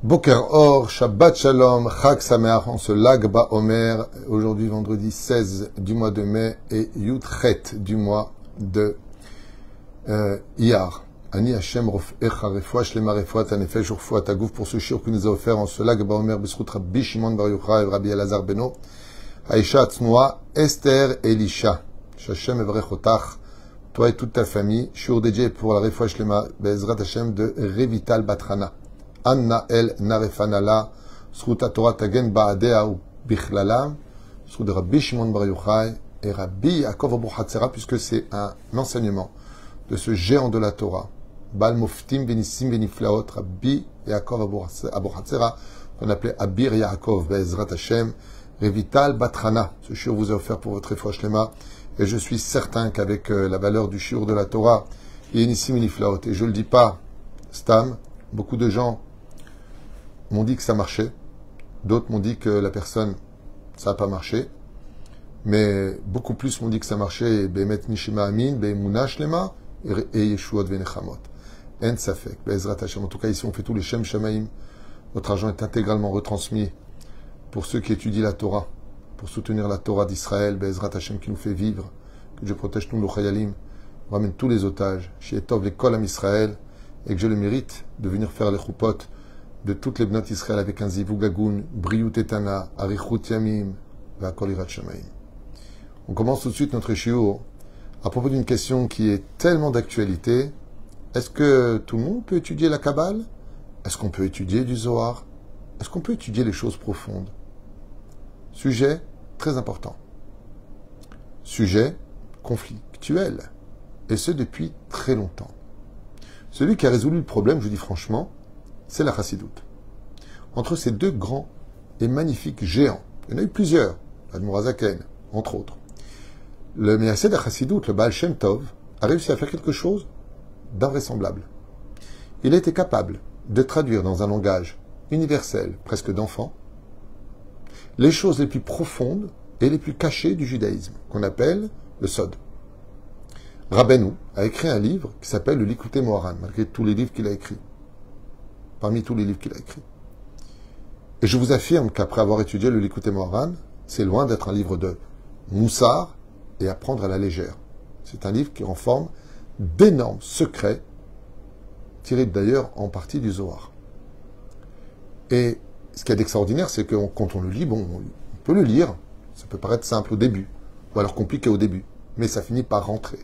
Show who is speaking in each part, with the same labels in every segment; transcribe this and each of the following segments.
Speaker 1: Boker Or, Shabbat Shalom, Chag Sameach, en ce Lag Baomer, aujourd'hui vendredi 16 du mois de mai et Yud Chet du mois de Iyar. Ani Hashem Rofecha Refoua Shlema Refoua Tanefesh Refoua Tagouf pour ce shiur que nous a offert en ce Lag Baomer B'zchut Rabbi Shimon Bar Yochai et Rabbi Elazar Beno, Aïcha Tznoa, Esther Elisha, Shashem Evrech Otach, toi et toute ta famille, shiur dédié pour la Refoua Shlema Be'ezrat Hashem de Revital Batrana. Anna el Narefanala, Sruta Torah Tagen Baadea ou Bichlala, Srut de Rabbi Shimon Bar Yochai et Rabbi Yaakov Abu Hatzera, puisque c'est un enseignement de ce géant de la Torah, Bal Moftim Benissim Beniflaot, Rabbi Yaakov Abu Hatzera, qu'on appelait Abir Yaakov Be'ezrat Hashem, Revital Batrana. Ce shiur vous est offert pour votre Refoua Shlema, et je suis certain qu'avec la valeur du shiur de la Torah, Benissim Beniflaot, et je le dis pas, Stam, beaucoup de gens m'ont dit que ça marchait, d'autres m'ont dit que la personne, ça n'a pas marché, mais beaucoup plus m'ont dit que ça marchait, Be'emet Nishima Amin, Be'emuna Shlema, et Yeshuot Venechamot. En Safek, Be'ezrat Hashem. En tout cas, ici, on fait tous les Shem Shamaim. Votre argent est intégralement retransmis pour ceux qui étudient la Torah, pour soutenir la Torah d'Israël, Be'ezrat Hashem, qui nous fait vivre, que Dieu protège tous nos Chayalim, ramène tous les otages, Shietov l'école am Israël, et que je le mérite de venir faire les choupot de toutes les bnot Israël avec un zivug agoun, briyut etana, arichut yamim, v'akol irat shamayim. On commence tout de suite notre shiur à propos d'une question qui est tellement d'actualité. Est-ce que tout le monde peut étudier la Kabbale? Est-ce qu'on peut étudier du Zohar? Est-ce qu'on peut étudier les choses profondes? Sujet très important. Sujet conflictuel. Et ce depuis très longtemps. Celui qui a résolu le problème, je vous dis franchement, c'est la Chassidoute. Entre ces deux grands et magnifiques géants, il y en a eu plusieurs, l'Admor HaZaken, entre autres. Le Meyassed de la Chassidoute, le Baal Shem Tov, a réussi à faire quelque chose d'invraisemblable. Il a été capable de traduire dans un langage universel, presque d'enfant, les choses les plus profondes et les plus cachées du judaïsme, qu'on appelle le Sod. Rabbeinu a écrit un livre qui s'appelle le Likutei Moharan, malgré tous les livres qu'il a écrits. Parmi tous les livres qu'il a écrits. Et je vous affirme qu'après avoir étudié le Likutei Moharan, c'est loin d'être un livre de moussard et à prendre à la légère. C'est un livre qui renferme d'énormes secrets, tirés d'ailleurs en partie du Zohar. Et ce qu'il y a d'extraordinaire, c'est que quand on le lit, bon, on peut le lire, ça peut paraître simple au début, ou alors compliqué au début, mais ça finit par rentrer.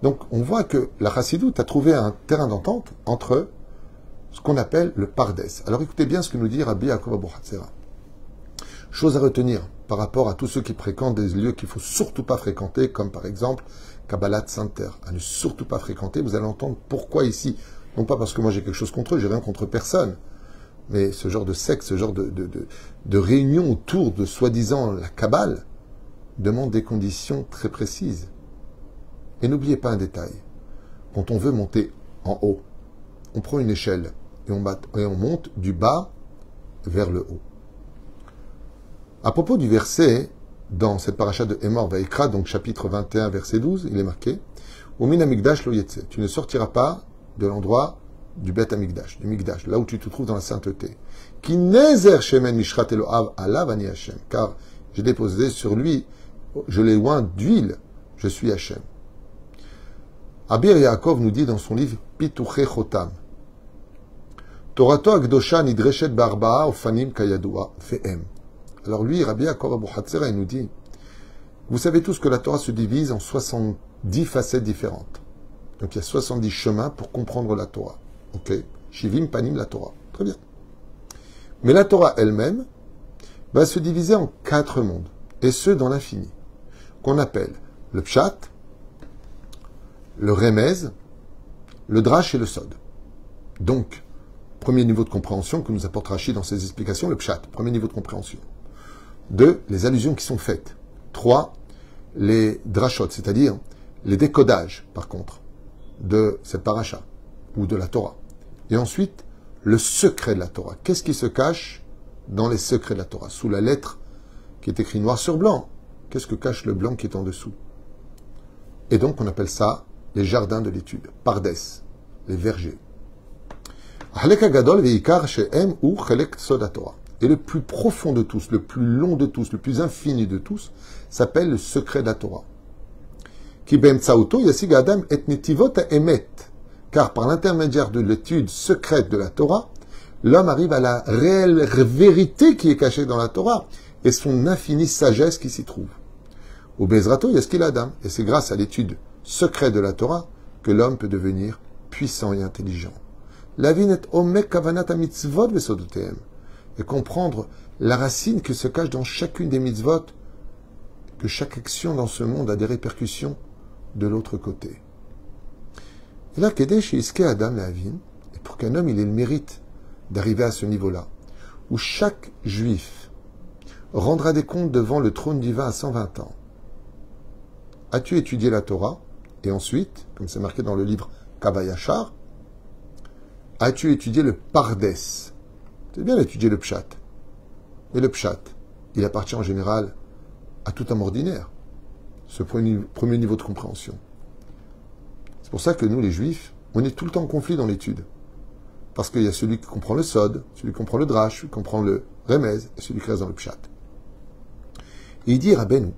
Speaker 1: Donc, on voit que la Chassidoute a trouvé un terrain d'entente entre ce qu'on appelle le Pardes. Alors, écoutez bien ce que nous dit Rabbi Yaakov Abu Hatzera. Chose à retenir par rapport à tous ceux qui fréquentent des lieux qu'il ne faut surtout pas fréquenter, comme par exemple Kabbalat Center. À ne surtout pas fréquenter, vous allez entendre pourquoi ici. Non pas parce que moi j'ai quelque chose contre eux, j'ai rien contre personne. Mais ce genre de secte, ce genre de réunion autour de soi-disant la Kabbale demande des conditions très précises. Et n'oubliez pas un détail. Quand on veut monter en haut, on prend une échelle et on monte du bas vers le haut. À propos du verset, dans cette paracha de Emor Vaikra, donc chapitre 21, verset 12, il est marqué « Umin Amigdash lo yetze » tu ne sortiras pas de l'endroit du Bet Amigdash, du Migdash, là où tu te trouves dans la sainteté. « Ki nezer shemen mishrat Eloav alav ani Hashem » car j'ai déposé sur lui, je l'ai oint d'huile, je suis Hashem. Abir Yaakov nous dit dans son livre Pituche Chotam Torato Akdosha Nidreshet Barba'a Ofanim Kayadua Fe'em. Alors lui, Rabbi Yaakov Abu Hatzera, il nous dit, vous savez tous que la Torah se divise en 70 facettes différentes. Donc il y a 70 chemins pour comprendre la Torah. Ok? Shivim Panim la Torah. Très bien. Mais la Torah elle-même va se diviser en 4 mondes, et ce dans l'infini, qu'on appelle le Pshat, le Remez, le Drash et le Sod. Donc, premier niveau de compréhension que nous apporte Rashi dans ses explications, le Pshat, premier niveau de compréhension. 2, les allusions qui sont faites. 3, les Drashot, c'est-à-dire les décodages, par contre, de cette paracha, ou de la Torah. Et ensuite, le secret de la Torah. Qu'est-ce qui se cache dans les secrets de la Torah? Sous la lettre qui est écrite noir sur blanc, qu'est-ce que cache le blanc qui est en dessous? Et donc, on appelle ça les jardins de l'étude, Pardes, les vergers. Et le plus profond de tous, le plus long de tous, le plus infini de tous, s'appelle le secret de la Torah. Car par l'intermédiaire de l'étude secrète de la Torah, l'homme arrive à la réelle vérité qui est cachée dans la Torah et son infinie sagesse qui s'y trouve. Au Bezrato, Yaskil Adam. Et c'est grâce à l'étude secrète de la Torah que l'homme peut devenir puissant et intelligent. La vie n'est omek kavanat mitzvot vesodotehem. Et comprendre la racine qui se cache dans chacune des mitzvot, que chaque action dans ce monde a des répercussions de l'autre côté. Et là, Kedesh Iske Adam Lavin, et pour qu'un homme il ait le mérite d'arriver à ce niveau-là, où chaque juif rendra des comptes devant le trône divin à 120 ans. As-tu étudié la Torah? Et ensuite, comme c'est marqué dans le livre Kabayachar, as-tu étudié le Pardes? C'est bien d'étudier le Pshat. Mais le Pshat, il appartient en général à tout homme ordinaire, ce premier niveau de compréhension. C'est pour ça que nous, les Juifs, on est tout le temps en conflit dans l'étude. Parce qu'il y a celui qui comprend le Sod, celui qui comprend le Drash, celui qui comprend le Remez, et celui qui reste dans le Pshat. Et il dit, Rabbeinu,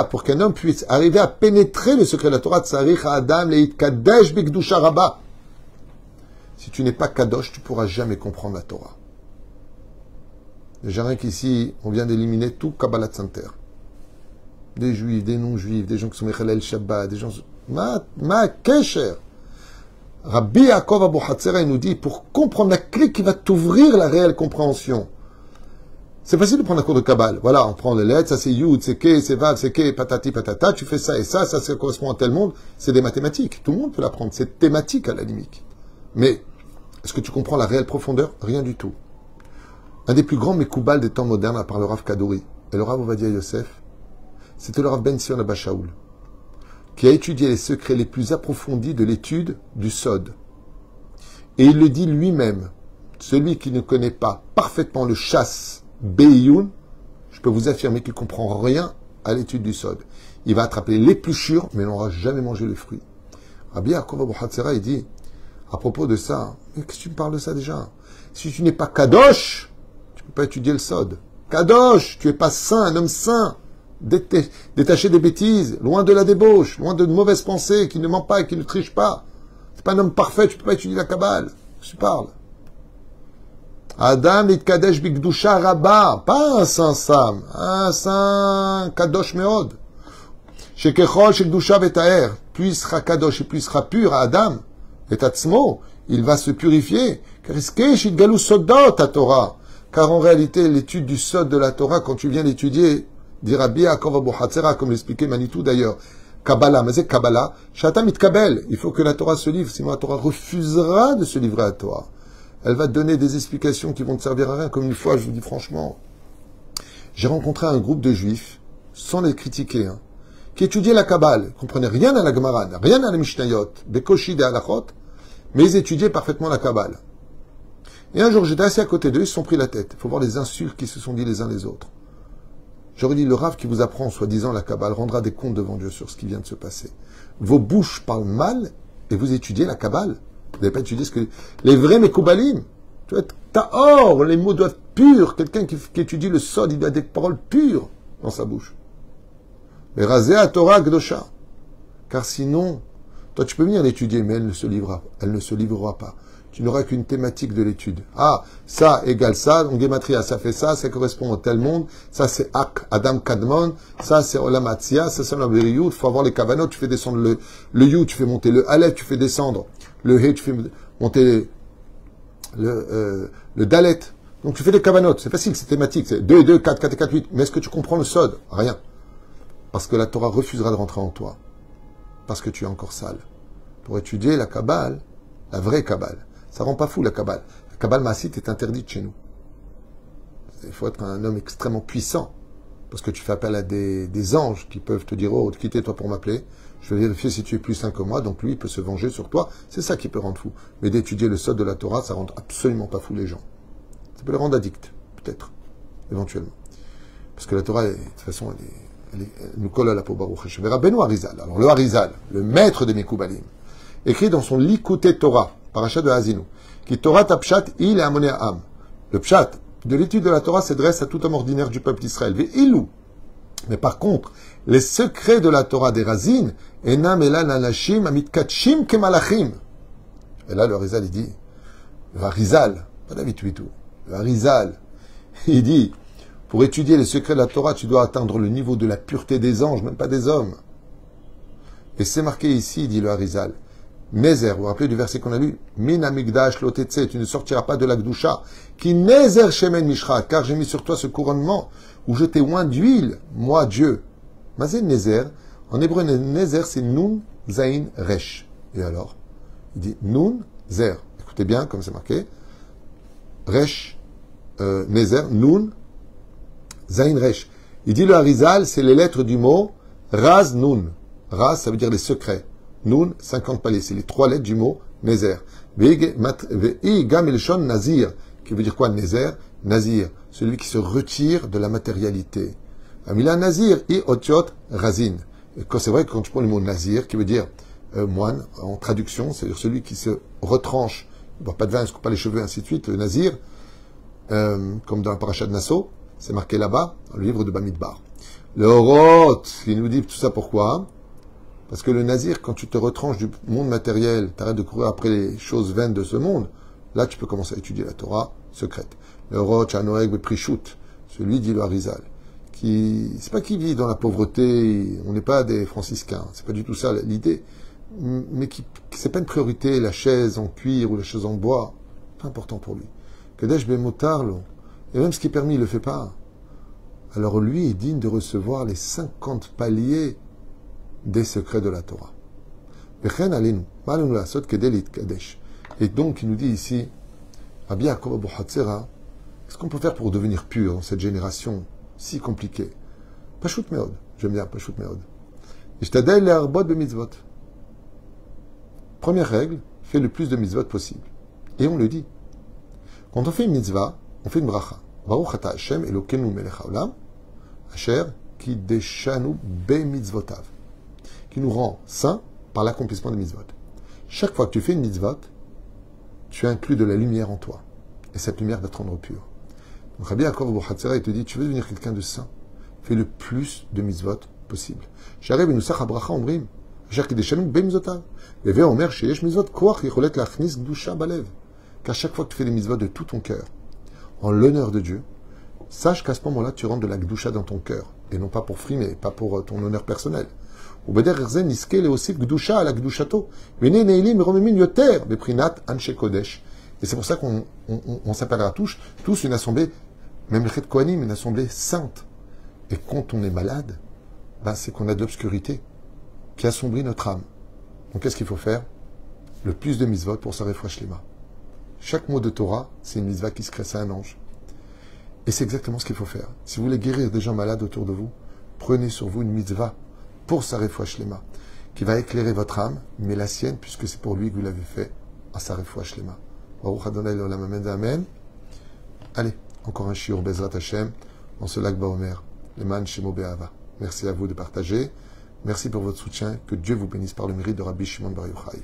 Speaker 1: pour qu'un homme puisse arriver à pénétrer le secret de la Torah, si tu n'es pas Kadosh, tu ne pourras jamais comprendre la Torah. Déjà rien qu'ici, on vient d'éliminer tout Kabbalat Center. Des juifs, des non-juifs, des gens qui sont Mechalel Shabbat, des gens... Ma Kesher. Rabbi Yaakov Abu Hatzera, il nous dit, pour comprendre la clé qui va t'ouvrir la réelle compréhension. C'est facile de prendre un cours de Kabbale. Voilà, on prend les lettres, ça c'est Yud, c'est Ke, c'est Vav, c'est Ke, patati, patata, tu fais ça et ça correspond à tel monde. C'est des mathématiques. Tout le monde peut l'apprendre. C'est thématique à la limite. Mais, est-ce que tu comprends la réelle profondeur? Rien du tout. Un des plus grands Mekoubal des temps modernes, à part le Rav Kadouri et le Rav Ovadia Yosef, c'était le Rav Ben Sion Abba Shaul, qui a étudié les secrets les plus approfondis de l'étude du Sod. Et il le dit lui-même, celui qui ne connaît pas parfaitement le chasse Beyoun, je peux vous affirmer qu'il ne comprend rien à l'étude du Sod. Il va attraper l'épluchure, mais il n'aura jamais mangé le fruit. Rabbi Yaakov Abu Hatzera, il dit, à propos de ça, mais qu'est-ce que tu me parles de ça déjà? Si tu n'es pas Kadosh, tu ne peux pas étudier le Sod. Kadosh, tu n'es pas saint, un homme saint, détaché des bêtises, loin de la débauche, loin de mauvaises pensées, qui ne ment pas et qui ne triche pas. C'est pas un homme parfait, tu ne peux pas étudier la Kabbale. Tu parles. Adam Kadesh Bigdusha Rabba, pas un saint Sam, un saint Kadosh Meod. Shekechol Shekdusha Vetaer, puis sera Kadosh et puis sera pur à Adam, et Tatzmo, il va se purifier. Car en réalité, l'étude du Sod de la Torah, quand tu viens l'étudier, dit Rabbi Yaakov Abu Hatzera, comme l'expliquait Manitou d'ailleurs, Kabbalah, mais c'est Kabbalah, Shatam Itkabel, il faut que la Torah se livre, sinon la Torah refusera de se livrer à toi. Elle va te donner des explications qui vont te servir à rien. Comme une fois, je vous dis franchement, j'ai rencontré un groupe de juifs, sans les critiquer, qui étudiaient la Kabbale, ne comprenaient rien à la Gemara, rien à la Mishnayot, Bekoshi de Halachot, mais ils étudiaient parfaitement la Kabbale. Et un jour, j'étais assis à côté d'eux, ils se sont pris la tête. Il faut voir les insultes qui se sont dit les uns les autres. J'aurais dit, le Rav qui vous apprend, soi-disant, la Kabbale, rendra des comptes devant Dieu sur ce qui vient de se passer. Vos bouches parlent mal, et vous étudiez la Kabbale. Vous n'avez pas étudié ce que... Les vrais Mekoubalim, tu vois, ta'or, les mots doivent être purs. Quelqu'un qui étudie le Sod, il doit avoir des paroles pures dans sa bouche. Mais rasé à Torah Gdosha. Car sinon, toi tu peux venir l'étudier, mais elle ne se livrera pas. Tu n'auras qu'une thématique de l'étude. Ah, ça égale ça, donc Gematria, ça fait ça correspond au tel monde, ça c'est Ak, Adam Kadmon, ça c'est Olamatia, ça c'est Olaberiyut, il faut avoir les kavanot, tu fais descendre le Yud, tu fais monter le Aleph, tu fais descendre le He, tu fais monter le Dalet. Donc tu fais des kavanot, c'est facile, c'est thématique, c'est 2 et 2, 4, 4 et 4, 8. Mais est-ce que tu comprends le Sod? Rien. Parce que la Torah refusera de rentrer en toi. Parce que tu es encore sale. Pour étudier la Kabbale, la vraie Kabbale, ça rend pas fou la Kabbale. La Kabbale Maasite est interdite chez nous. Il faut être un homme extrêmement puissant. Parce que tu fais appel à des anges qui peuvent te dire, oh, quittez-toi pour m'appeler. Je vais vérifier si tu es plus saint que moi, donc lui, il peut se venger sur toi. C'est ça qui peut rendre fou. Mais d'étudier le Sod de la Torah, ça rend absolument pas fou les gens. Ça peut les rendre addicts, peut-être, éventuellement. Parce que la Torah, de toute façon, elle nous colle à la peau, Baruch Hashem. Rabbeinu Harizal. Alors le Harizal, le maître des Mekoubalim, écrit dans son Likutei Torah, parachat de Hazinu, qui Torah Tapshat il et Amoné Am. Le Pshat de l'étude de la Torah s'adresse à tout homme ordinaire du peuple d'Israël. Ve'ilou. Mais par contre, les secrets de la Torah des Razin, Enam elan anashim amitkatshim kemalachim. Et là, le Harizal, il dit, le Harizal, pas David Tuitou, le Harizal, il dit, pour étudier les secrets de la Torah, tu dois atteindre le niveau de la pureté des anges, même pas des hommes. Et c'est marqué ici, dit le Harizal, Nezer, vous vous rappelez du verset qu'on a lu, Min amigdash lotetse, tu ne sortiras pas de la Gdusha, qui Nezer shemen mishra, car j'ai mis sur toi ce couronnement, où je t'ai oint d'huile, moi Dieu. Mazé Nezer, en hébreu Nezer, c'est Nun Zain Resh. Et alors, il dit Nun Zer. Écoutez bien, comme c'est marqué. Resh, Nezer, Nun Zain Resh. Il dit le Harizal, c'est les lettres du mot Raz Nun. Raz, ça veut dire les secrets. Nun, 50 paliers. C'est les 3 lettres du mot Nezer. Ve'i gam elshon Nazir. Qui veut dire quoi, Nezer? Nazir, celui qui se retire de la matérialité. Amila Nazir, i otiot razin. C'est vrai que quand tu prends le mot Nazir, qui veut dire moine, en traduction, c'est-à-dire celui qui se retranche, il ne boit pas de vin, il ne se coupe pas les cheveux, ainsi de suite, le Nazir, comme dans la paracha de Nassau, c'est marqué là-bas, dans le livre de Bamidbar. Le Horot, il nous dit tout ça pourquoi? Parce que le Nazir, quand tu te retranches du monde matériel, tu arrêtes de courir après les choses vaines de ce monde, là tu peux commencer à étudier la Torah secrète. Le Horot, Chanoeg, Prishut, celui dit le Harizal, qui, c'est pas qui vit dans la pauvreté, on n'est pas des franciscains, c'est pas du tout ça l'idée, mais qui c'est pas une priorité, la chaise en cuir ou la chaise en bois, pas important pour lui. Kadesh Bemotarlo, et même ce qui est permis, il le fait pas. Alors lui est digne de recevoir les 50 paliers des secrets de la Torah. Et donc, il nous dit ici, Rabbi Yaakov Abu Hatzera, qu'est-ce qu'on peut faire pour devenir pur dans cette génération si compliquée? Pashut meod, j'aime bien Pashut meod. Ishtadel le'arbot b'mitzvot. Première règle, fais le plus de mitzvot possible. Et on le dit. Quand on fait une mitzvah, on fait une bracha. Baruch ata Hashem Elokeinu melech haolam, Asher kideshanu b'mitzvotav, qui nous rend saints par l'accomplissement des mitzvot. Chaque fois que tu fais une mitzvot, tu inclus de la lumière en toi. Et cette lumière doit te rendre pur. Donc Rabbi Yaakov Abu Hatzera, il te dit, tu veux devenir quelqu'un de saint, fais le plus de mitzvot possible. J'arrive et nous sach habracha omrim, Asher kideshanu b'mitzvotav. Veve omer sheyesh mitzvot koach yicholet lachnis gdusha balev. Car chaque fois que tu fais des mitzvot de tout ton cœur, en l'honneur de Dieu, sache qu'à ce moment-là, tu rentres de la gdusha dans ton cœur, et non pas pour frimer, pas pour ton honneur personnel. Et c'est pour ça qu'on s'appellera tous une assemblée, même le Chet Kohanim, une assemblée sainte. Et quand on est malade, ben c'est qu'on a de l'obscurité qui assombrit notre âme. Donc qu'est-ce qu'il faut faire? Le plus de mitzvot pour sa refouach shlema. Chaque mot de Torah, c'est une mitzvah qui se crée, c'est un ange. Et c'est exactement ce qu'il faut faire. Si vous voulez guérir des gens malades autour de vous, prenez sur vous une mitzvah pour sa refouach shlema, qui va éclairer votre âme, mais la sienne, puisque c'est pour lui que vous l'avez fait, à sa refouach shlema. Baruch Adonai l'olam amen amen. Allez, encore un shiur Bezrat Hashem, dans ce lac Baomer, le man Shemo Be'ava. Merci à vous de partager. Merci pour votre soutien. Que Dieu vous bénisse par le mérite de Rabbi Shimon Bar Yochai.